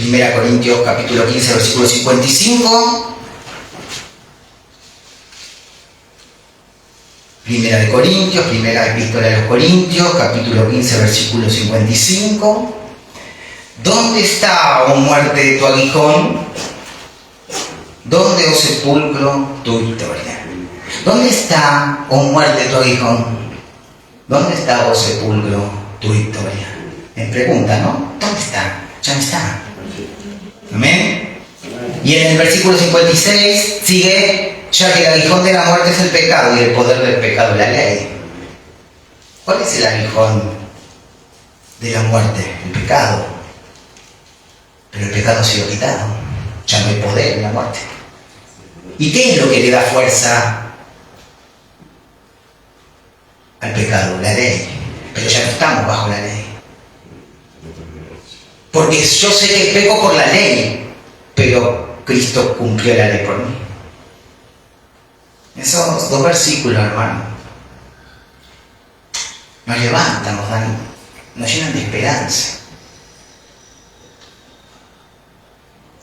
1 Corintios capítulo 15, versículo 55. Primera de Corintios, primera epístola de los Corintios, capítulo 15, versículo 55. ¿Dónde está, oh muerte, tu aguijón? ¿Dónde, oh sepulcro, tu victoria? ¿Dónde está, oh muerte, tu aguijón? ¿Dónde está, oh sepulcro, tu victoria? Me pregunta, ¿no? ¿Dónde está? Ya no está. Amén. Y en el versículo 56 sigue, ya que el aguijón de la muerte es el pecado y el poder del pecado la ley. ¿Cuál es el aguijón de la muerte? El pecado. Pero el pecado ha sido quitado. Ya no hay poder en la muerte. ¿Y qué es lo que le da fuerza al pecado? La ley. Pero ya no estamos bajo la ley. Porque yo sé que peco por la ley, pero Cristo cumplió la ley por mí. Esos dos versículos, hermano, nos levantan, nos llenan de esperanza.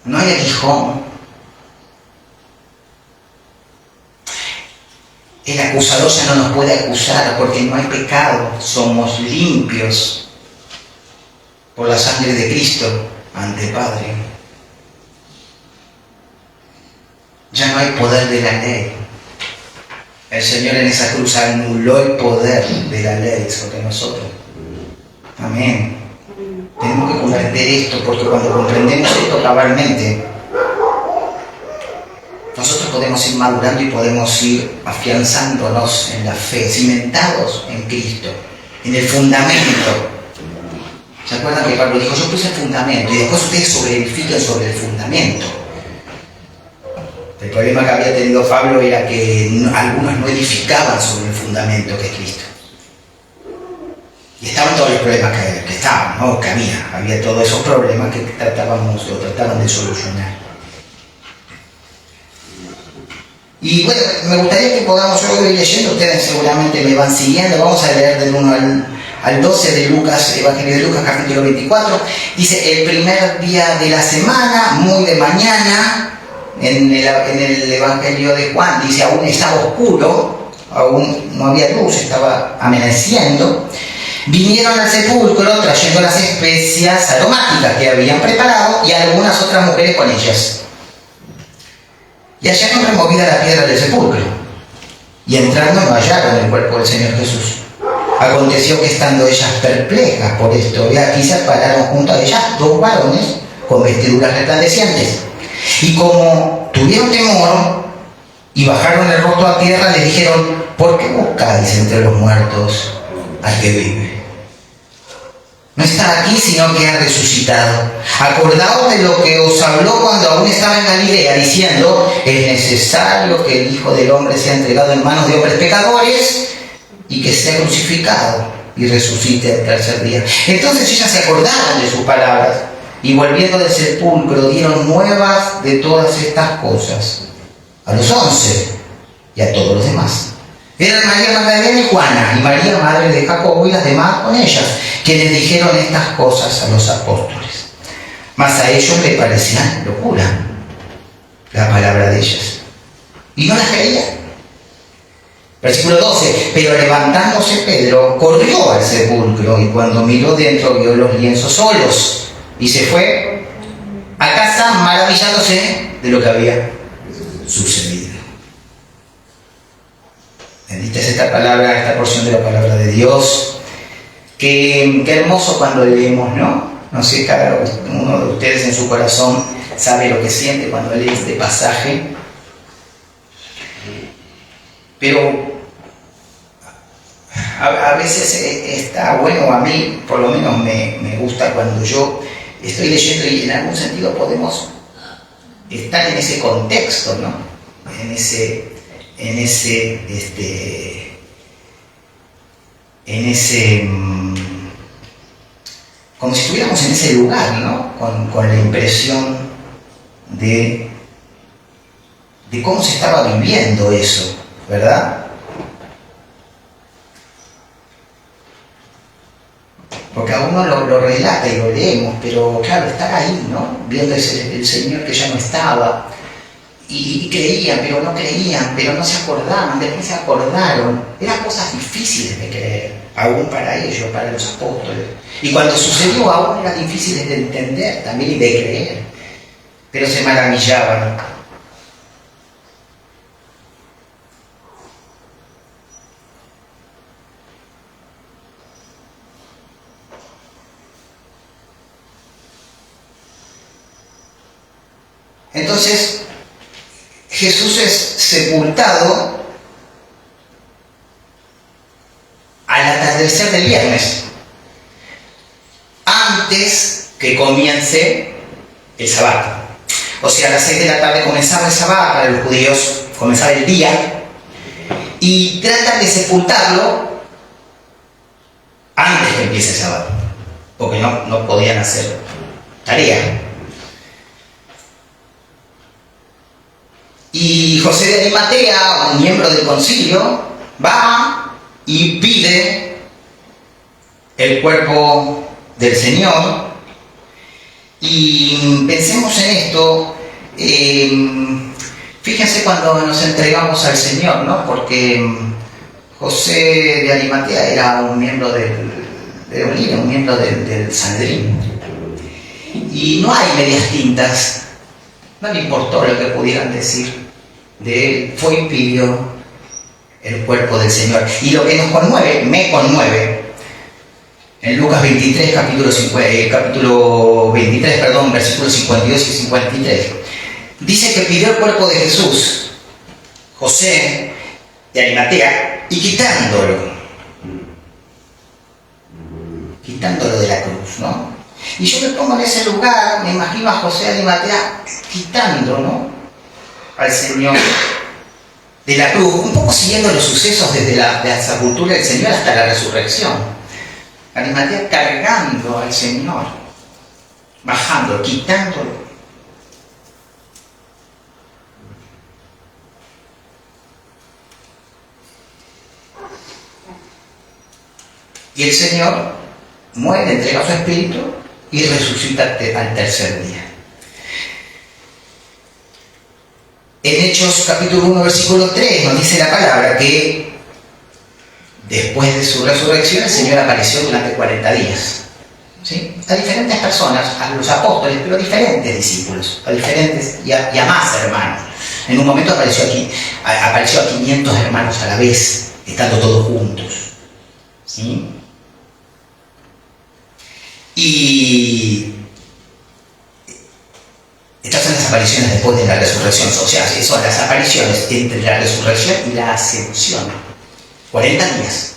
No hay aguijón. El acusador ya no nos puede acusar porque no hay pecado. Somos limpios por la sangre de Cristo ante el Padre. Ya no hay poder de la ley. El Señor en esa cruz anuló el poder de la ley sobre nosotros. Amén. Tenemos que comprender esto, porque cuando comprendemos esto cabalmente, nosotros podemos ir madurando y podemos ir afianzándonos en la fe, cimentados en Cristo, en el fundamento. ¿Se acuerdan que Pablo dijo, yo puse el fundamento y después ustedes sobreedifican sobre el fundamento? El problema que había tenido Pablo era que algunos no edificaban sobre el fundamento que es Cristo. Y estaban todos los problemas que estaban, ¿no? Que había todos esos problemas que trataban de solucionar. Y bueno, me gustaría que podamos, yo voy leyendo, ustedes seguramente me van siguiendo, vamos a leer del 1 al 12 de Lucas, Evangelio de Lucas, capítulo 24. Dice, el primer día de la semana, muy de mañana, en el Evangelio de Juan, dice, aún estaba oscuro, aún no había luz, estaba amaneciendo. Vinieron al sepulcro trayendo las especias aromáticas que habían preparado y algunas otras mujeres con ellas. Y hallaron removida la piedra del sepulcro. Y entrando no hallaron el cuerpo del Señor Jesús. Aconteció que estando ellas perplejas por esto, y aquí se pararon junto a ellas dos varones con vestiduras resplandecientes. Y como tuvieron temor y bajaron el rostro a tierra, les dijeron, ¿por qué buscáis entre los muertos al que vive? No está aquí, sino que ha resucitado. Acordaos de lo que os habló cuando aún estaba en Galilea, diciendo, es necesario que el Hijo del Hombre sea entregado en manos de hombres pecadores y que sea crucificado y resucite al tercer día. Entonces ellas se acordaron de sus palabras y volviendo del sepulcro dieron nuevas de todas estas cosas a los 11 y a todos los demás. Eran María Magdalena y Juana, y María, madre de Jacobo, y las demás con ellas, quienes dijeron estas cosas a los apóstoles. Mas a ellos les parecía locura la palabra de ellas, y no las creían. Versículo 12, pero levantándose Pedro, corrió al sepulcro, y cuando miró dentro vio los lienzos solos, y se fue a casa maravillándose de lo que había sucedido. Bendita es esta palabra, esta porción de la palabra de Dios. Qué hermoso cuando leemos, ¿no? No sé, cada uno de ustedes en su corazón sabe lo que siente cuando lee este pasaje. Pero a veces está bueno, a mí por lo menos me gusta cuando yo estoy leyendo y en algún sentido podemos estar en ese contexto, ¿no? Como si estuviéramos en ese lugar, ¿no? Con la impresión de cómo se estaba viviendo eso, ¿verdad? Porque a uno lo relata y lo leemos, pero claro, estar ahí, ¿no? Viendo el Señor que ya no estaba. Y creían, pero no se acordaban, después se acordaron. Eran cosas difíciles de creer, aún para ellos, para los apóstoles. Y cuando sucedió, aún eran difíciles de entender también y de creer. Pero se maravillaban. Entonces, Jesús es sepultado al atardecer del viernes, antes que comience el sábado. O sea, a las 6 de la tarde comenzaba el sábado, para los judíos comenzaba el día, y tratan de sepultarlo antes que empiece el sábado, porque no podían hacer tarea. Y José de Arimatea, un miembro del concilio, va y pide el cuerpo del Señor. Y pensemos en esto, fíjense cuando nos entregamos al Señor, ¿no? Porque José de Arimatea era un miembro un miembro del Sanedrín. Y no hay medias tintas, no le importó lo que pudieran decir de él, fue y pidió el cuerpo del Señor. Y lo que nos conmueve, me conmueve, en Lucas 23, capítulo 23, versículos 52 y 53, dice que pidió el cuerpo de Jesús, José de Arimatea, y quitándolo de la cruz, ¿no? Y yo me pongo en ese lugar, me imagino a José de Arimatea quitando, ¿no?, al Señor de la cruz, un poco siguiendo los sucesos desde la sepultura del Señor hasta la resurrección. Arimatea cargando al Señor, bajando, quitándolo. Y el Señor muere, entrega su espíritu y resucita al tercer día. En Hechos capítulo 1, versículo 3 nos dice la palabra que después de su resurrección el Señor apareció durante 40 días, ¿sí?, a diferentes personas, a los apóstoles, pero a diferentes discípulos, a diferentes y a más hermanos. En un momento apareció a 500 hermanos a la vez, estando todos juntos, ¿sí? Y estas son las apariciones después de la resurrección, o sea, son las apariciones entre la resurrección y la ascensión. 40 días.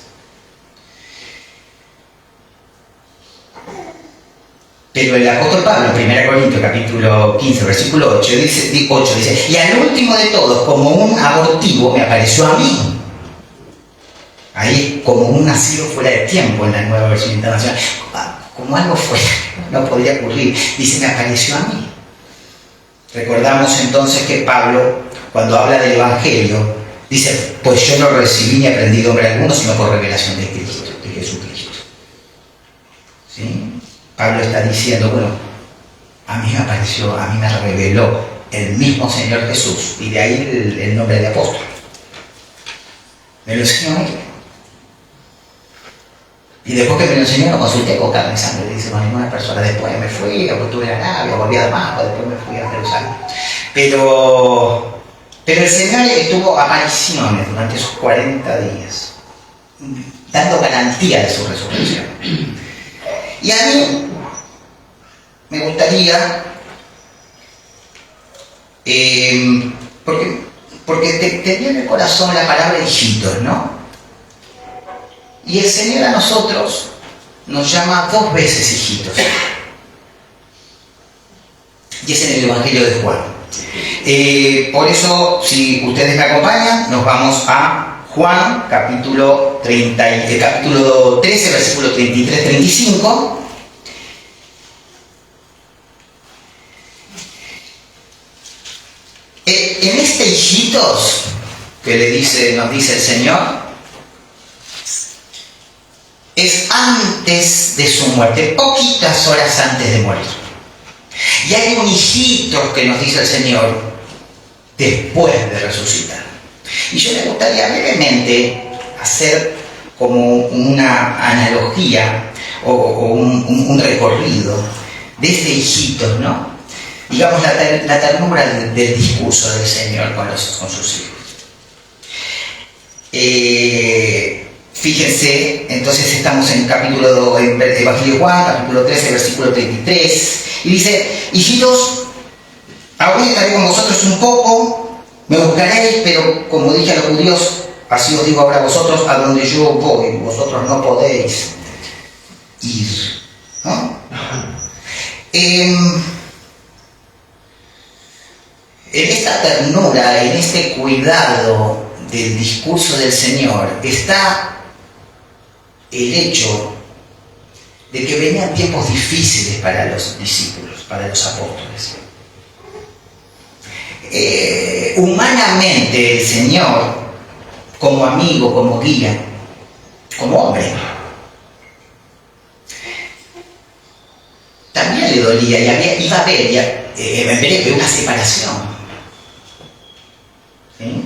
Pero el apóstol Pablo, en 1 Corintios capítulo 15, versículo 8, dice, y al último de todos, como un abortivo, me apareció a mí. Ahí, como un nacido fuera de tiempo en la Nueva Versión Internacional. Como algo fuera, no podría ocurrir. Dice, me apareció a mí. Recordamos entonces que Pablo, cuando habla del Evangelio, dice, pues yo no recibí ni aprendí de hombre alguno, sino por revelación de Cristo, de Jesucristo. ¿Sí? Pablo está diciendo, bueno, a mí me apareció, a mí me reveló el mismo Señor Jesús, y de ahí el nombre de apóstol. Me lo enseñó él. Y después que me lo enseñó, lo consulté con carne y sangre, dice, con ninguna persona. Después me fui, estuve en Arabia, volví a Damasco, después me fui a Jerusalén. Pero el Señor tuvo apariciones durante esos 40 días, dando garantía de su resurrección. Y a mí me gustaría, porque tenía en el corazón la palabra hijitos, ¿no? Y el Señor a nosotros nos llama 2 veces hijitos. Y es en el Evangelio de Juan. Por eso, si ustedes me acompañan, nos vamos a Juan, capítulo 13, versículo 33-35. En este hijitos que nos dice el Señor, es antes de su muerte, poquitas horas antes de morir. Y hay un hijito que nos dice el Señor después de resucitar. Y yo me gustaría brevemente hacer como una analogía o un recorrido de este hijito, ¿no? Digamos la ternura del discurso del Señor con sus hijos. Fíjense, entonces estamos en capítulo 2, en Evangelio de Juan, capítulo 13, versículo 33, y dice: hijitos, aún estaré con vosotros un poco, me buscaréis, pero como dije a los judíos, así os digo ahora a vosotros, a donde yo voy, vosotros no podéis ir, ¿no? En esta ternura, en este cuidado del discurso del Señor, está el hecho de que venían tiempos difíciles para los discípulos, para los apóstoles. Humanamente el Señor, como amigo, como guía, como hombre, también le dolía y iba a haber una separación. ¿Sí?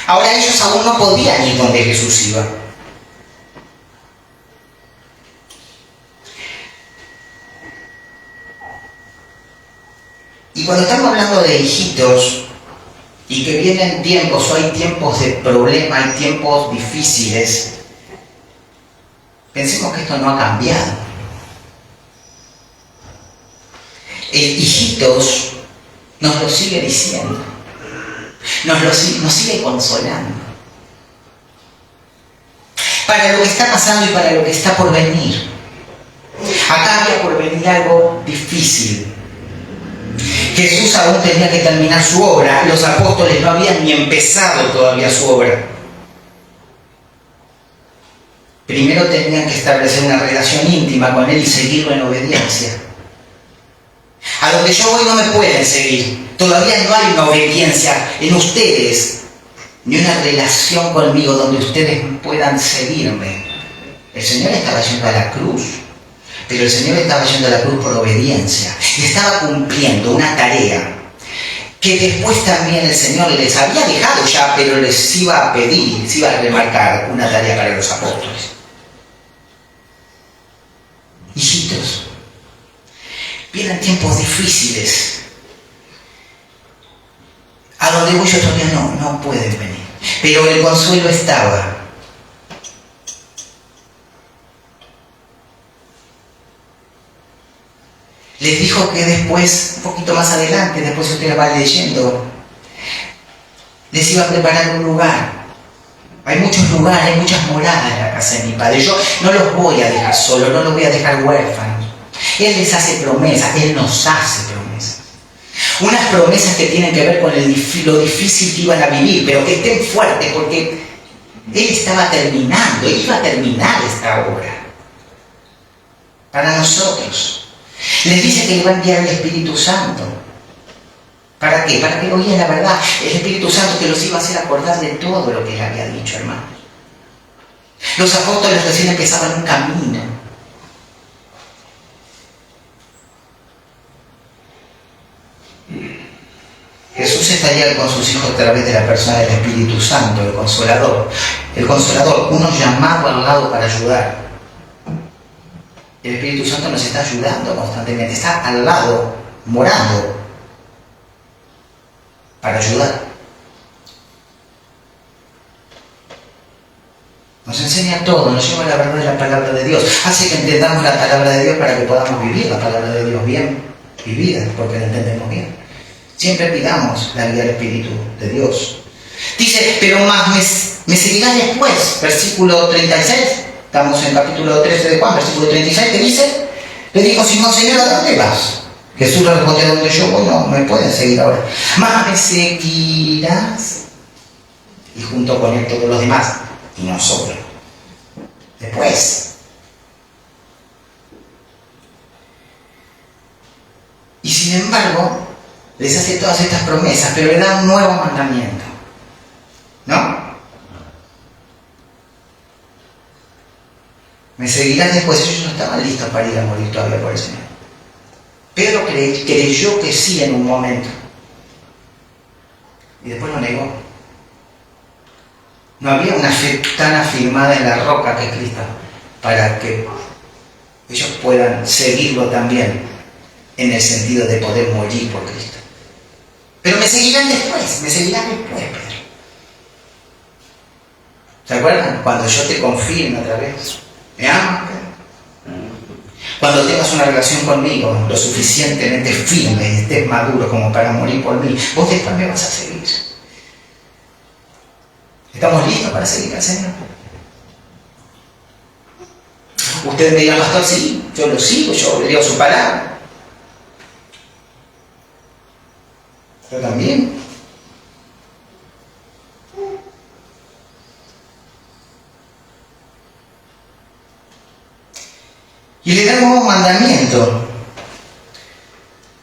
Ahora ellos aún no podían ir donde Jesús iba. Y cuando estamos hablando de hijitos y que vienen tiempos, o hay tiempos de problema, hay tiempos difíciles, pensemos que esto no ha cambiado. El hijitos nos lo sigue diciendo, nos sigue consolando para lo que está pasando y para lo que está por venir. Acá había por venir algo difícil. Jesús aún tenía que terminar su obra, los apóstoles no habían ni empezado todavía su obra. Primero tenían que establecer una relación íntima con Él y seguirlo en obediencia. A donde yo voy no me pueden seguir. Todavía no hay una obediencia en ustedes, ni una relación conmigo donde ustedes puedan seguirme. El Señor estaba yendo a la cruz, pero el Señor estaba yendo a la cruz por obediencia. Y estaba cumpliendo una tarea que después también el Señor les había dejado ya, pero les iba a pedir, les iba a remarcar una tarea para los apóstoles. Hijitos, vienen tiempos difíciles. A donde voy yo todavía no pueden venir. Pero el consuelo estaba. Les dijo que después, un poquito más adelante, después ustedes van leyendo, les iba a preparar un lugar. Hay muchos lugares, hay muchas moradas en la casa de mi Padre. Yo no los voy a dejar solos, no los voy a dejar huérfanos. Él les hace promesas, Él nos hace promesas. Unas promesas que tienen que ver con lo difícil que iban a vivir, pero que estén fuertes, porque Él estaba terminando, Él iba a terminar esta obra. Para nosotros. Les dice que le va a enviar el Espíritu Santo. ¿Para qué? Para que oían la verdad. El Espíritu Santo que los iba a hacer acordar de todo lo que Él había dicho, hermanos. Los apóstoles recién empezaban un camino. Jesús estaría con sus hijos a través de la persona del Espíritu Santo, el Consolador. El Consolador, uno llamado al lado para ayudar. El Espíritu Santo nos está ayudando constantemente, está al lado, morando, para ayudar. Nos enseña todo, nos lleva a la verdad de la palabra de Dios. Hace que entendamos la palabra de Dios para que podamos vivir la palabra de Dios bien vivida, porque la entendemos bien. Siempre pidamos la guía del Espíritu de Dios. Dice, pero más me seguirá después, versículo 36. Estamos en capítulo 13 de Juan, versículo 36, que dice, le dijo Simón, Señor, ¿a dónde vas? Jesús le respondió, ¿a dónde yo voy? No me pueden seguir ahora. Más me seguirás. Y junto con él todos los demás, y nosotros. Después. Y sin embargo, les hace todas estas promesas, pero le da un nuevo mandamiento. ¿No? Me seguirás después. Ellos no estaban listos para ir a morir todavía por el Señor. Pedro creyó que sí en un momento. Y después lo negó. No había una fe tan afirmada en la roca que es Cristo para que ellos puedan seguirlo también en el sentido de poder morir por Cristo. Pero me seguirán después, Pedro. ¿Se acuerdan? Cuando yo te confirme otra vez, ¿me amas, Pedro? Cuando tengas una relación conmigo lo suficientemente firme y estés maduro como para morir por mí, vos después me vas a seguir. ¿Estamos listos para seguir al Señor? Ustedes me dirán, pastor, sí, yo lo sigo, yo leo su palabra. Yo también. Y le da un nuevo mandamiento: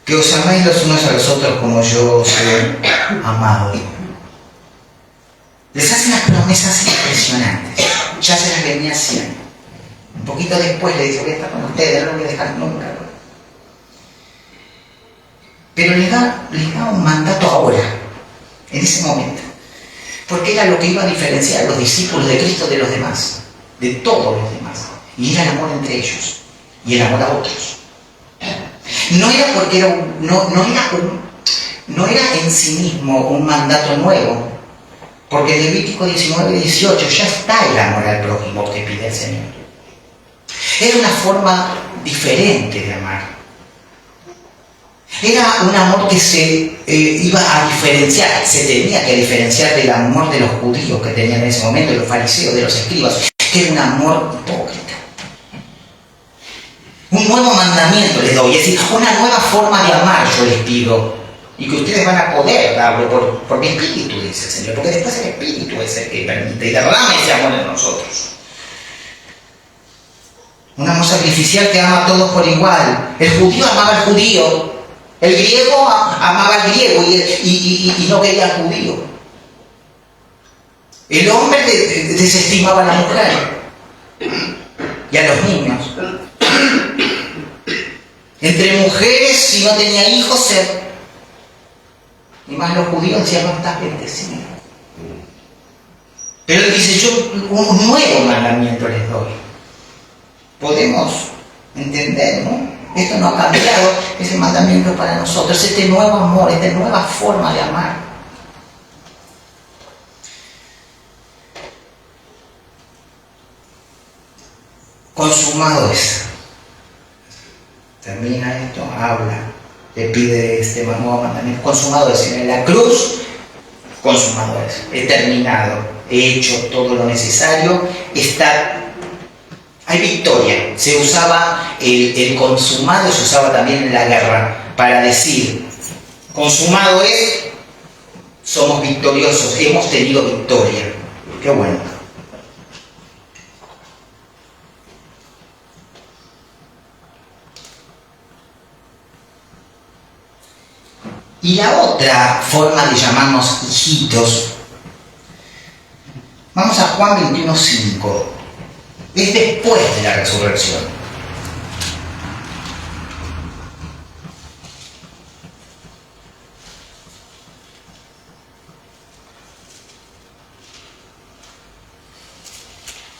que os améis los unos a los otros como yo os he amado. Les hace unas promesas impresionantes. Ya se las venía haciendo. Un poquito después le dice, voy a estar con ustedes, no lo voy a dejar nunca. Pero les da un mandato ahora, en ese momento. Porque era lo que iba a diferenciar a los discípulos de Cristo de los demás, de todos los demás. Y era el amor entre ellos, y el amor a otros. No era porque no era en sí mismo un mandato nuevo, porque en Levítico 19:18 ya está el amor al prójimo que pide el Señor. Era una forma diferente de amar. Era un amor que se iba a diferenciar, se tenía que diferenciar del amor de los judíos que tenían en ese momento, de los fariseos, de los escribas, que era un amor hipócrita. Un nuevo mandamiento les doy, es decir, una nueva forma de amar yo les pido, y que ustedes van a poder darlo por mi espíritu, dice el Señor, porque después el espíritu es el que permite y derrama ese amor en nosotros. Un amor sacrificial que ama a todos por igual. El judío amaba al judío, el griego amaba al griego y no quería al judío. El hombre desestimaba a la mujer y a los niños. Entre mujeres, si no tenía hijos, y más los judíos decían, no estás bendecido. Pero él dice, yo un nuevo mandamiento les doy. Podemos entender, ¿no? Esto no ha cambiado, ese mandamiento para nosotros, este nuevo amor, esta nueva forma de amar. Consumado es. Termina esto, habla, le pide este nuevo mandamiento. Consumado es. En la cruz, consumado es. He terminado, he hecho todo lo necesario, hay victoria. Se usaba el consumado, se usaba también en la guerra para decir, consumado es, somos victoriosos, hemos tenido victoria. Qué bueno. Y la otra forma de llamarnos hijitos, vamos a Juan 21:5. Es después de la resurrección.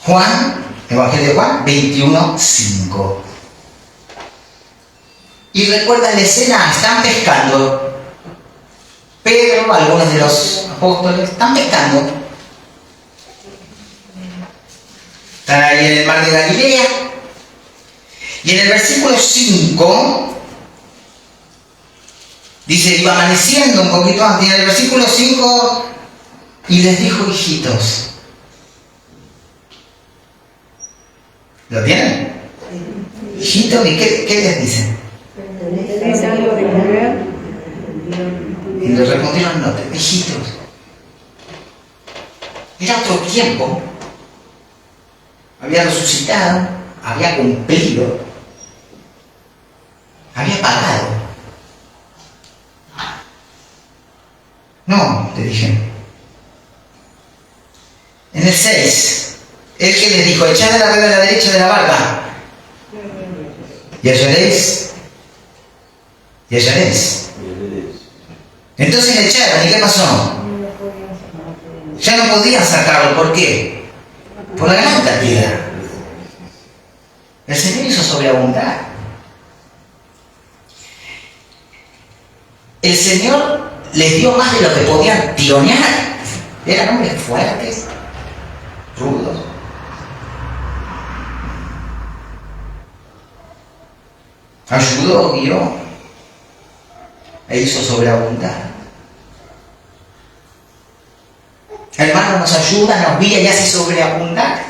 Juan, Evangelio de Juan 21:5. Y recuerdan la escena, están pescando. Pedro, algunos de los apóstoles, están pescando. Están ahí en el mar de Galilea. Y en el versículo 5, dice, iba amaneciendo un poquito antes. Y en el versículo 5, y les dijo, hijitos. ¿Lo tienen? Hijitos, ¿y qué les dicen? ¿Tenéis algo de comer? Y le respondieron, no, hijitos. Era otro tiempo. Había resucitado, había cumplido, había pagado. No, le dije. En el 6, El que les dijo, echad la red a la derecha de la barca. Y hallaréis. Y hallaréis. Entonces le echaron, ¿y qué pasó? Ya no podían sacarlo, ¿por qué? Por la gran cantidad. El Señor hizo sobreabundar. El Señor les dio más de lo que podían tironear. Eran hombres fuertes, rudos. Ayudó, guió e hizo sobreabundar. Hermano, nos ayuda, nos guía y hace sobreabundar.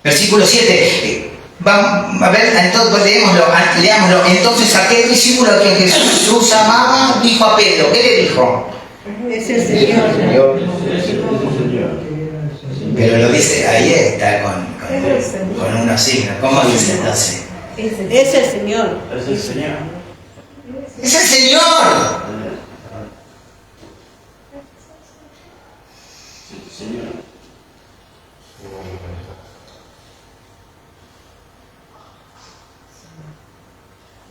Versículo 7. Vamos a ver, entonces leámoslo. Entonces aquel discípulo a quien Jesús amaba dijo a Pedro, ¿qué le dijo? Es el Señor. Pero lo dice, ahí está con unos signos. ¿Cómo dice entonces? Es el Señor. Es el Señor. ¡Es el Señor! Señor.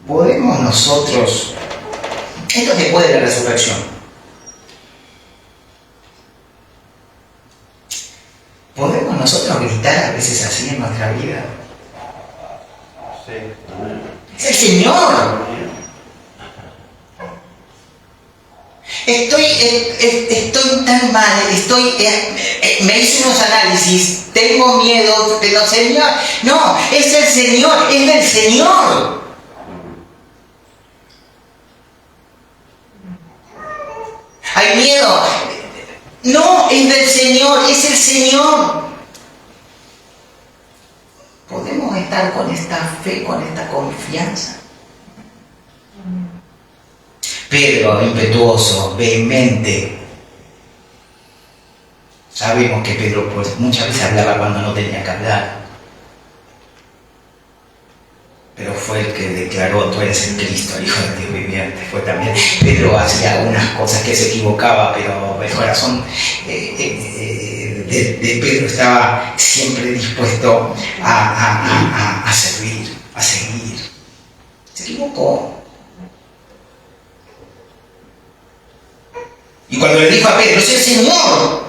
Podemos nosotros, esto es después de la resurrección, podemos nosotros gritar a veces así en nuestra vida. Sí. ¡Es el Señor! Estoy tan mal, me hice unos análisis, tengo miedo, pero Señor, no, es el Señor, es del Señor. Hay miedo, no, es del Señor, es el Señor. Podemos estar con esta fe, con esta confianza. Pedro, impetuoso, vehemente. Sabemos que Pedro pues, muchas veces hablaba cuando no tenía que hablar. Pero fue el que declaró, tú eres el Cristo, el Hijo de Dios viviente. Fue también, Pedro hacía algunas cosas que se equivocaba, pero el corazón de Pedro estaba siempre dispuesto a servir, a seguir. Se equivocó. Y cuando le dijo a Pedro, es el Señor.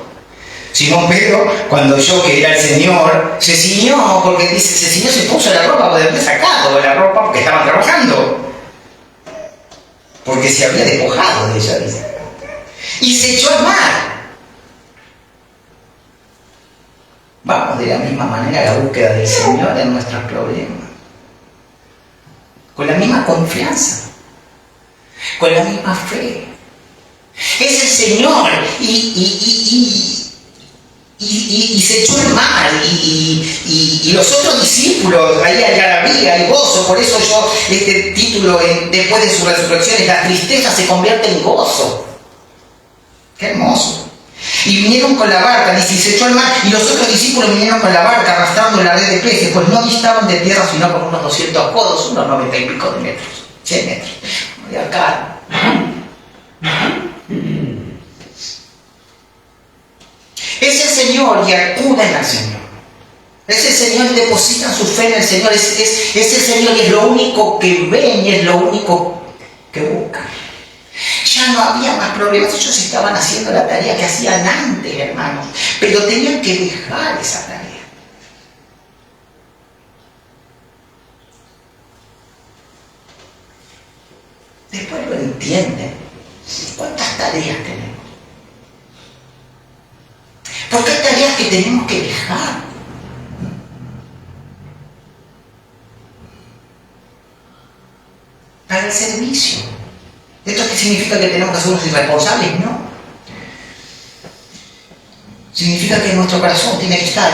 Simón Pedro, cuando oyó que era el Señor, se ciñó, porque dice, se ciñó, se puso la ropa, de haber sacado la ropa porque estaban trabajando. Porque se había despojado de ella, dice. Y se echó al mar. Vamos de la misma manera a la búsqueda del Señor en nuestros problemas. Con la misma confianza. Con la misma fe. Es el Señor y se echó al mar y los otros discípulos, ahí hay algarabía, hay gozo. Por eso yo, este título después de su resurrección es la tristeza se convierte en gozo. Qué hermoso. Y vinieron con la barca, dice, y se echó al mar, y los otros discípulos vinieron con la barca arrastrando la red de peces, pues no distaban de tierra sino por unos 200 codos, unos 90 y pico de metros, 100 metros, de acá. Es el Señor y acuden al Señor. Es el Señor y depositan su fe en el Señor. Es el Señor y es lo único que ven y es lo único que buscan. Ya no había más problemas. Ellos estaban haciendo la tarea que hacían antes, hermanos. Pero tenían que dejar esa tarea. Después lo entienden. ¿Cuántas tareas tenemos? Porque hay tareas que tenemos que dejar. Para el servicio. ¿Esto qué significa que tenemos que ser unos irresponsables? No. Significa que en nuestro corazón tiene que estar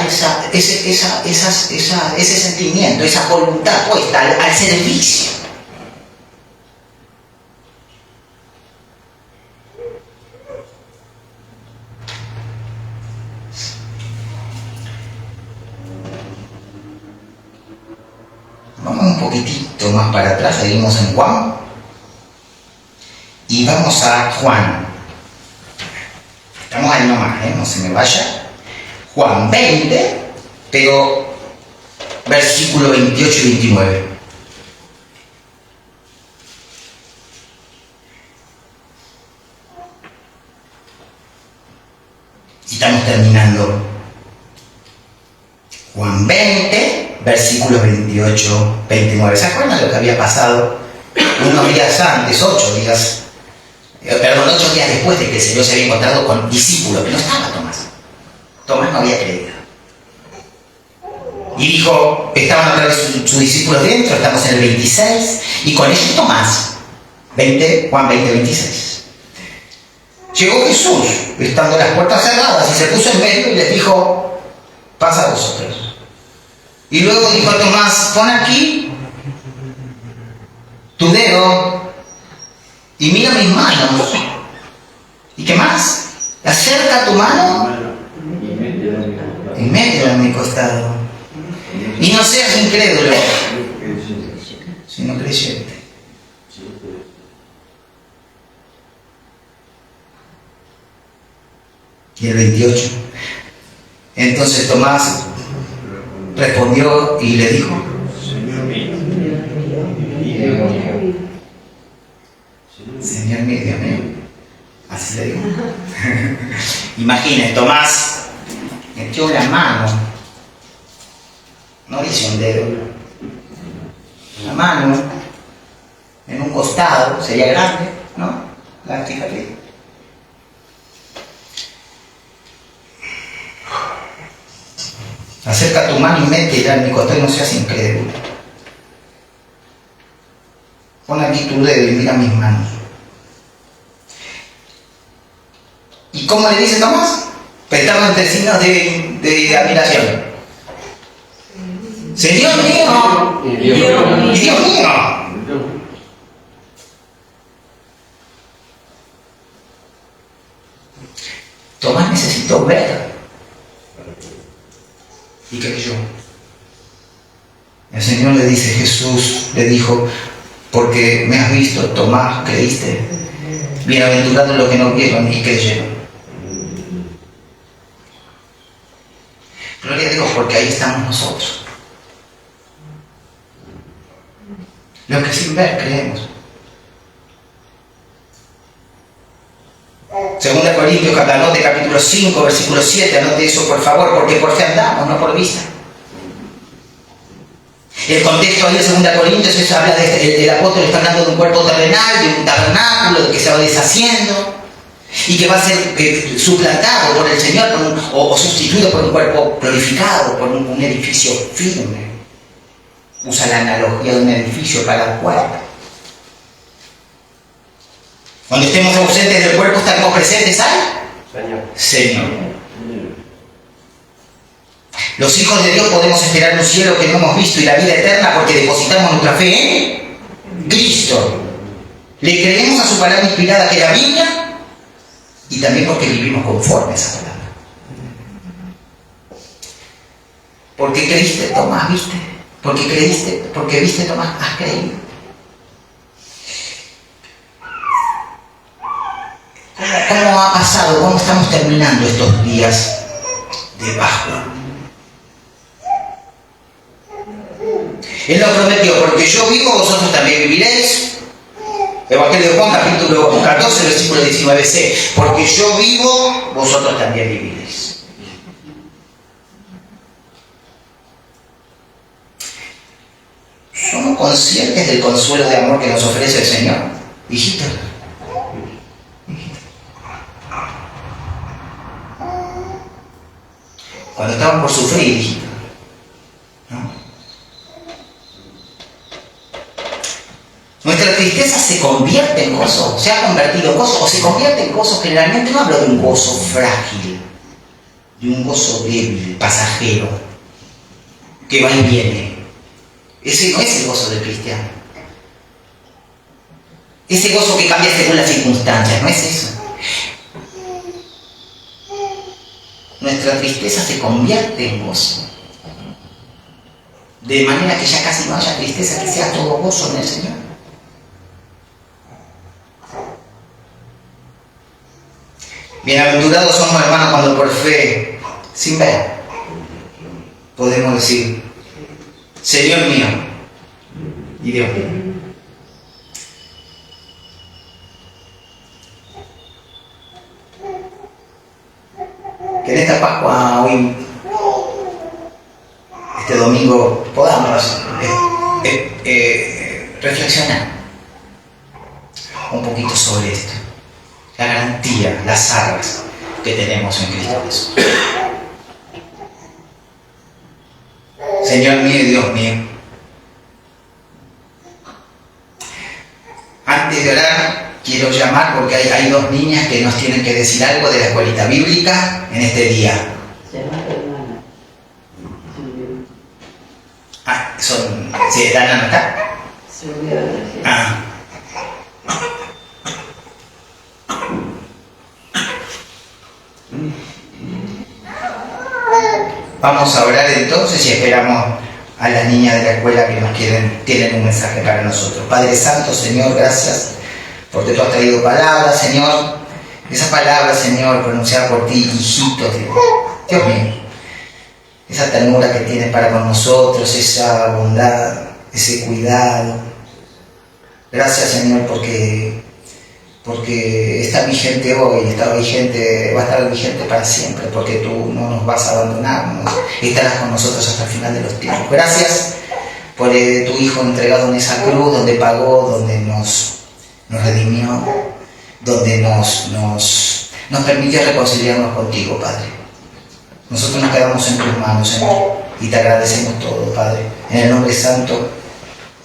ese sentimiento, esa voluntad puesta al servicio. Vamos un poquitito más para atrás, seguimos en Juan. Y vamos a Juan. Estamos al ahí nomás, no se me vaya. Juan 20, pero versículo 28 y 29. Y estamos terminando. Juan 20, versículos 28, 29. ¿Se acuerdan de lo que había pasado unos días antes, 8 días? Perdón, 8 días después de que el Señor se había encontrado con discípulos, pero no estaba Tomás. Tomás no había creído. Y dijo, estaban otra vez sus discípulos dentro, estamos en el 26, y con ellos Tomás. Juan 20, 26. Llegó Jesús, estando las puertas cerradas, y se puso en medio y les dijo, pasa a vosotros. Y luego dijo a Tomás, pon aquí tu dedo y mira mis manos. ¿Y qué más? Acerca tu mano y métela en mi costado. Y no seas incrédulo, sino creyente. Y el 28. Entonces Tomás respondió y le dijo, Señor mío, Dios mío. Así le digo. Imaginen, Tomás metió la mano, no hizo un dedo, la mano en un costado, sería grande, ¿no? La cicatriz. Acerca tu mano y métela en mi costado y no seas incrédulo. Pon aquí tu dedo y mira mis manos. ¿Y cómo le dice Tomás? Pues estaba entre signos de admiración. Señor mío y Dios mío. Tomás necesitó ver y creyó. El Señor le dice, Jesús le dijo, porque me has visto, Tomás, creíste. Bienaventurados los que no vieron y creyeron. Gloria a Dios, porque ahí estamos nosotros. Los que sin ver creemos. 2 Corintios, anote capítulo 5, versículo 7, anote eso por favor, porque por fe andamos, no por vista. El contexto ahí de 2 Corintios es, habla el apóstol está hablando de un cuerpo terrenal, de un tabernáculo, de que se va deshaciendo y que va a ser suplantado por el Señor o sustituido por un cuerpo glorificado, por un edificio firme. Usa la analogía de un edificio para el cuerpo. Cuando estemos ausentes del cuerpo, estaremos presentes al Señor. Los hijos de Dios podemos esperar un cielo que no hemos visto y la vida eterna porque depositamos nuestra fe en Cristo. Le creemos a su palabra inspirada que es la Biblia y también porque vivimos conforme a esa palabra. ¿Por qué creíste, Tomás? ¿Viste? Porque creíste, porque viste, Tomás, has creído. ¿Cómo ha pasado? ¿Cómo estamos terminando estos días de Pascua? Él nos prometió, porque yo vivo, vosotros también viviréis. Evangelio de Juan, capítulo 14, versículo 19c. Porque yo vivo, vosotros también viviréis. ¿Somos conscientes del consuelo de amor que nos ofrece el Señor? Hijito. Cuando estamos por sufrir, hijito, ¿no? Nuestra tristeza se convierte en gozo, se ha convertido en gozo, o se convierte en gozo. Generalmente no hablo de un gozo frágil, de un gozo débil, pasajero, que va y viene. Ese no es el gozo del cristiano. Ese gozo que cambia según las circunstancias, no es eso. Nuestra tristeza se convierte en gozo. De manera que ya casi no haya tristeza, que sea todo gozo en el Señor. Bienaventurados somos, hermanos, cuando por fe, sin ver, podemos decir, Señor mío y Dios mío. Que en esta Pascua, hoy, este domingo, podamos reflexionar un poquito sobre esto. La garantía, las armas que tenemos en Cristo Jesús. Señor mío y Dios mío, antes de orar, quiero llamar porque hay dos niñas que nos tienen que decir algo de la escuelita bíblica en este día. ¿Sí, Dana no está? Ah. Vamos a orar entonces y esperamos a las niñas de la escuela que tienen un mensaje para nosotros. Padre Santo, Señor, gracias porque tú has traído palabras, Señor. Esas palabras, Señor, pronunciadas por ti, hijitos, Dios mío. Esa ternura que tienes para con nosotros, esa bondad, ese cuidado. Gracias, Señor, porque está vigente hoy, está vigente, va a estar vigente para siempre, porque tú no nos vas a abandonar, estarás con nosotros hasta el final de los tiempos. Gracias por tu Hijo entregado en esa cruz, donde pagó, donde nos redimió, donde nos permitió reconciliarnos contigo, Padre. Nosotros nos quedamos en tus manos, Señor, y te agradecemos todo, Padre. En el nombre santo,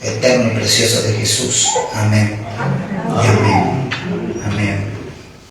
eterno y precioso de Jesús. Amén. Y amén.